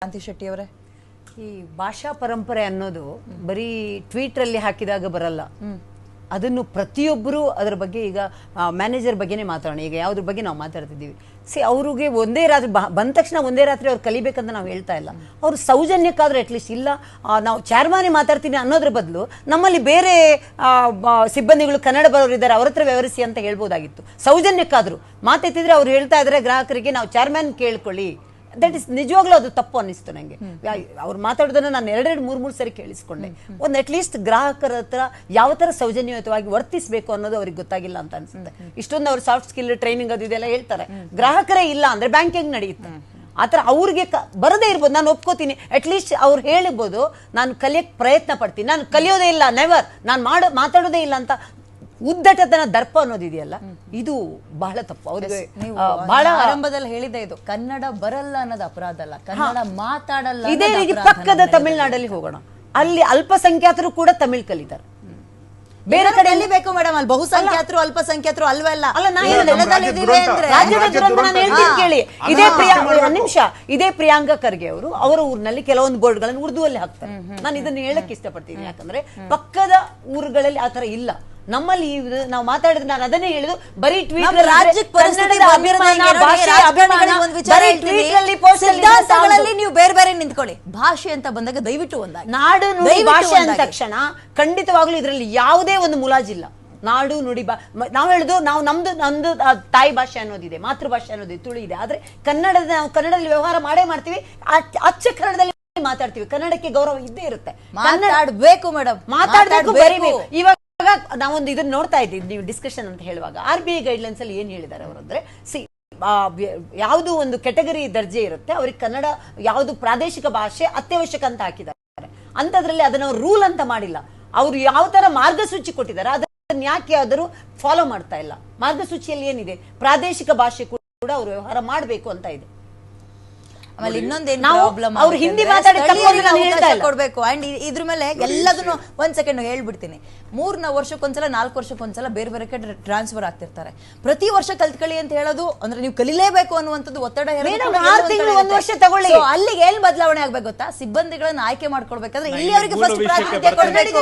ಕಾಂತಿ ಶೆಟ್ಟಿ ಅವರೇ, ಈ ಭಾಷಾ ಪರಂಪರೆ ಅನ್ನೋದು ಬರೀ ಟ್ವೀಟ್ ರಲ್ಲಿ ಹಾಕಿದಾಗ ಬರಲ್ಲ. ಅದನ್ನು ಪ್ರತಿಯೊಬ್ಬರು ಅದರ ಬಗ್ಗೆ ಈಗ ಮ್ಯಾನೇಜರ್ ಬಗ್ಗೆನೇ ಮಾತಾಡೋಣ. ಈಗ ಯಾವ್ದ್ರ ಬಗ್ಗೆ ನಾವು ಮಾತಾಡ್ತಿದ್ದೀವಿ, ಅವ್ರಿಗೆ ಒಂದೇ ರಾತ್ರಿ ಬಂದ ತಕ್ಷಣ ಒಂದೇ ರಾತ್ರಿ ಅವ್ರು ಕಲಿಬೇಕಂತ ನಾವು ಹೇಳ್ತಾ ಇಲ್ಲ. ಅವ್ರು ಸೌಜನ್ಯಕ್ಕಾದ್ರೂ ಅಟ್ಲೀಸ್ಟ್ ಇಲ್ಲ ನಾವು ಚಾರ್ಮಾನಿ ಮಾತಾಡ್ತೀನಿ ಅನ್ನೋದ್ರ ಬದಲು ನಮ್ಮಲ್ಲಿ ಬೇರೆ ಸಿಬ್ಬಂದಿಗಳು ಕನ್ನಡ ಬರೋರಿದ್ದಾರೆ, ಅವ್ರ ಹತ್ರ ವ್ಯವಹರಿಸಿ ಅಂತ ಹೇಳ್ಬೋದಾಗಿತ್ತು. ಸೌಜನ್ಯಕ್ಕಾದ್ರೂ ಮಾತೆತ್ತಿದ್ರೆ ಅವ್ರು ಹೇಳ್ತಾ ಇದ್ರೆ ಗ್ರಾಹಕರಿಗೆ ನಾವು ಚಾರ್ಮ್ಯಾನ್ ಕೇಳ್ಕೊಳ್ಳಿ. ದಟ್ ಇಸ್ ನಿಜವಾಗ್ಲೂ ಅದು ತಪ್ಪು ಅನ್ನಿಸ್ತು ನನಗೆ. ಅವ್ರು ಮಾತಾಡೋದನ್ನ ನಾನು ಎರಡೆರಡು ಮೂರು ಸರಿ ಕೇಳಿಸ್ಕೊಂಡೆ. ಒಂದು ಅಟ್ಲೀಸ್ಟ್ ಗ್ರಾಹಕರ ಹತ್ರ ಯಾವ ತರ ಸೌಜನ್ಯಯುತವಾಗಿ ವರ್ತಿಸಬೇಕು ಅನ್ನೋದು ಅವ್ರಿಗೆ ಗೊತ್ತಾಗಿಲ್ಲ ಅಂತ ಅನ್ಸುತ್ತೆ. ಇಷ್ಟೊಂದು ಅವ್ರು ಸಾಫ್ಟ್ ಸ್ಕಿಲ್ ಟ್ರೈನಿಂಗ್ ಅದು ಇದೆಲ್ಲ ಹೇಳ್ತಾರೆ, ಗ್ರಾಹಕರೇ ಇಲ್ಲ ಅಂದ್ರೆ ಬ್ಯಾಂಕಿಂಗ್ ನಡೆಯುತ್ತೆ. ಆತರ ಅವ್ರಿಗೆ ಬರದೇ ಇರ್ಬೋದು, ನಾನು ಒಪ್ಕೋತೀನಿ. ಅಟ್ಲೀಸ್ಟ್ ಅವ್ರು ಹೇಳಿರ್ಬೋದು ನಾನು ಕಲಿಯಕ್ ಪ್ರಯತ್ನ ಪಡ್ತೀನಿ, ನಾನು ಕಲಿಯೋದೇ ಇಲ್ಲ, ನೆವರ್, ನಾನು ಮಾತಾಡೋದೇ ಇಲ್ಲ ಅಂತ ಉದ್ದಟತನ ದರ್ಪ ಅನ್ನೋದಿದೆಯಲ್ಲ, ಇದು ಬಹಳ ತಪ್ಪು. ಅವ್ರಿಗೆ ಬಹಳ ಆರಂಭದಲ್ಲಿ ಹೇಳಿದೆ, ಇದು ಕನ್ನಡ ಬರಲ್ಲ ಅನ್ನೋದು ಅಪರಾಧ ಅಲ್ಲ, ಕನ್ನಡ ಮಾತಾಡಲ್ಲ. ಇದೇ ರೀತಿ ಪಕ್ಕದ ತಮಿಳ್ನಾಡಲ್ಲಿ ಹೋಗೋಣ, ಅಲ್ಲಿ ಅಲ್ಪಸಂಖ್ಯಾತರು ಕೂಡ ತಮಿಳ್ ಕಲಿತಾರೆ. ಬೇರೆ ಕಡೆ ಎಲ್ಲಿ ಬೇಕು ಮೇಡಮ್, ಅಲ್ಲಿ ಬಹುಸಂಖ್ಯಾತರು ಅಲ್ಪಸಂಖ್ಯಾತರು ಅಲ್ವೇ ಅಲ್ಲ. ಕೇಳಿ, ಇದೇ ಪ್ರಿಯಾಂಕಾ ಖರ್ಗೆ ಅವರು ಅವರ ಊರಿನಲ್ಲಿ ಕೆಲವೊಂದು ಬೋರ್ಡ್ಗಳನ್ನು ಉರ್ದುವಲ್ಲಿ ಹಾಕ್ತಾರೆ. ನಾನು ಇದನ್ನ ಹೇಳಕ್ ಇಷ್ಟಪಡ್ತೀನಿ, ಯಾಕಂದ್ರೆ ಪಕ್ಕದ ಊರುಗಳಲ್ಲಿ ಆತರ ಇಲ್ಲ. ನಮ್ಮಲ್ಲಿ ನಾವು ಮಾತಾಡಿದ್ರೆ ನಾನು ಅದನ್ನೇ ಹೇಳಿದ್ದು, ಬರೀ ಟ್ವೀಟ್ ನೀವು ಬೇರೆ ಬೇರೆ ನಿಂತ್ಕೊಳ್ಳಿ. ಭಾಷೆ ಅಂತ ಬಂದಾಗ ದಯವಿಟ್ಟು ಒಂದಾಗಿ ನಾಡು ನುಡಿ ಭಾಷೆ ಅಂದ ತಕ್ಷಣ ಖಂಡಿತವಾಗ್ಲೂ ಇದರಲ್ಲಿ ಯಾವುದೇ ಒಂದು ಮುಲಾಜಿಲ್ಲ. ನಾಡು ನುಡಿ ನಾವು ಹೇಳುದು, ನಾವು ನಮ್ದು ತಾಯಿ ಭಾಷೆ ಅನ್ನೋದಿದೆ, ಮಾತೃಭಾಷೆ ಅನ್ನೋದಿದೆ, ತುಳು ಇದೆ. ಆದ್ರೆ ನಾವು ಕನ್ನಡದಲ್ಲಿ ವ್ಯವಹಾರ ಮಾಡೇ ಮಾಡ್ತೀವಿ, ಅಚ್ಚ ಕನ್ನಡದಲ್ಲಿ ಮಾತಾಡ್ತೀವಿ. ಕನ್ನಡಕ್ಕೆ ಗೌರವ ಇದ್ದೇ ಇರುತ್ತೆ. ಮಾತಾಡ್ಬೇಕು ಮೇಡಮ್, ಮಾತಾಡ್ಬೇಕು, ಬರೀಬೇಕು. ಇವಾಗ ನಾವೊಂದು ಇದನ್ನ ನೋಡ್ತಾ ಇದ್ದೀವಿ, ನೀವು ಡಿಸ್ಕಷನ್ ಅಂತ ಹೇಳುವಾಗ RBI ಗೈಡ್ಲೈನ್ಸ್ ಅಲ್ಲಿ ಏನ್ ಹೇಳಿದ್ದಾರೆ ಅವರಂದ್ರೆ, ಯಾವುದು ಒಂದು ಕೆಟಗರಿ ದರ್ಜೆ ಇರುತ್ತೆ ಅವ್ರಿಗೆ ಕನ್ನಡ ಯಾವುದು ಪ್ರಾದೇಶಿಕ ಭಾಷೆ ಅತ್ಯವಶ್ಯಕ ಅಂತ ಹಾಕಿದ್ದಾರೆ. ಅಂತದ್ರಲ್ಲಿ ಅದನ್ನ ಅವ್ರು ರೂಲ್ ಅಂತ ಮಾಡಿಲ್ಲ. ಅವ್ರು ಯಾವ ತರ ಮಾರ್ಗಸೂಚಿ ಕೊಟ್ಟಿದ್ದಾರೆ ಅದನ್ನ ಯಾಕೆ ಯಾವ್ದಾದ್ರು ಫಾಲೋ ಮಾಡ್ತಾ ಇಲ್ಲ. ಮಾರ್ಗಸೂಚಿಯಲ್ಲಿ ಏನಿದೆ, ಪ್ರಾದೇಶಿಕ ಭಾಷೆ ಕೂಡ ಅವ್ರು ವ್ಯವಹಾರ ಮಾಡಬೇಕು ಅಂತ ಇದೆ. ಆಮೇಲೆ ಇನ್ನೊಂದೇನು ಪ್ರಾಬ್ಲಮ್, ಅವ್ರು ಹಿಂದಿ ಕೊಡ್ಬೇಕು. ಅಂಡ್ ಇದ್ರ ಮೇಲೆ ಎಲ್ಲದನ್ನು ಒಂದ್ ಸೆಕೆಂಡ್ ಹೇಳ್ಬಿಡ್ತೀನಿ. 3 ವರ್ಷಕ್ಕೊಂದ್ಸಲ 4 ವರ್ಷಕ್ಕೊಂದ್ಸಲ ಬೇರೆ ಬೇರೆ ಕಡೆ ಟ್ರಾನ್ಸ್ಫರ್ ಆಗ್ತಿರ್ತಾರೆ. ಪ್ರತಿ ವರ್ಷ ಕಲ್ತ್ಕೊಳ್ಳಿ ಅಂತ ಹೇಳೋದು ಅಂದ್ರೆ ನೀವು ಕಲಿಲೇಬೇಕು ಅನ್ನುವಂಥದ್ದು ಒತ್ತಡ ಅಲ್ಲಿಗೆ ಏನ್ ಬದಲಾವಣೆ ಆಗ್ಬೇಕು ಗೊತ್ತಾ? ಸಿಬ್ಬಂದಿಗಳನ್ನ ಆಯ್ಕೆ ಮಾಡ್ಕೊಳ್ಬೇಕಾದ್ರೆ ಇಲ್ಲಿ ಅವರಿಗೆ ಫಸ್ಟ್ ಪ್ರಾಧಾನ್ಯತೆ ಕೊಡ್ಬೇಕು.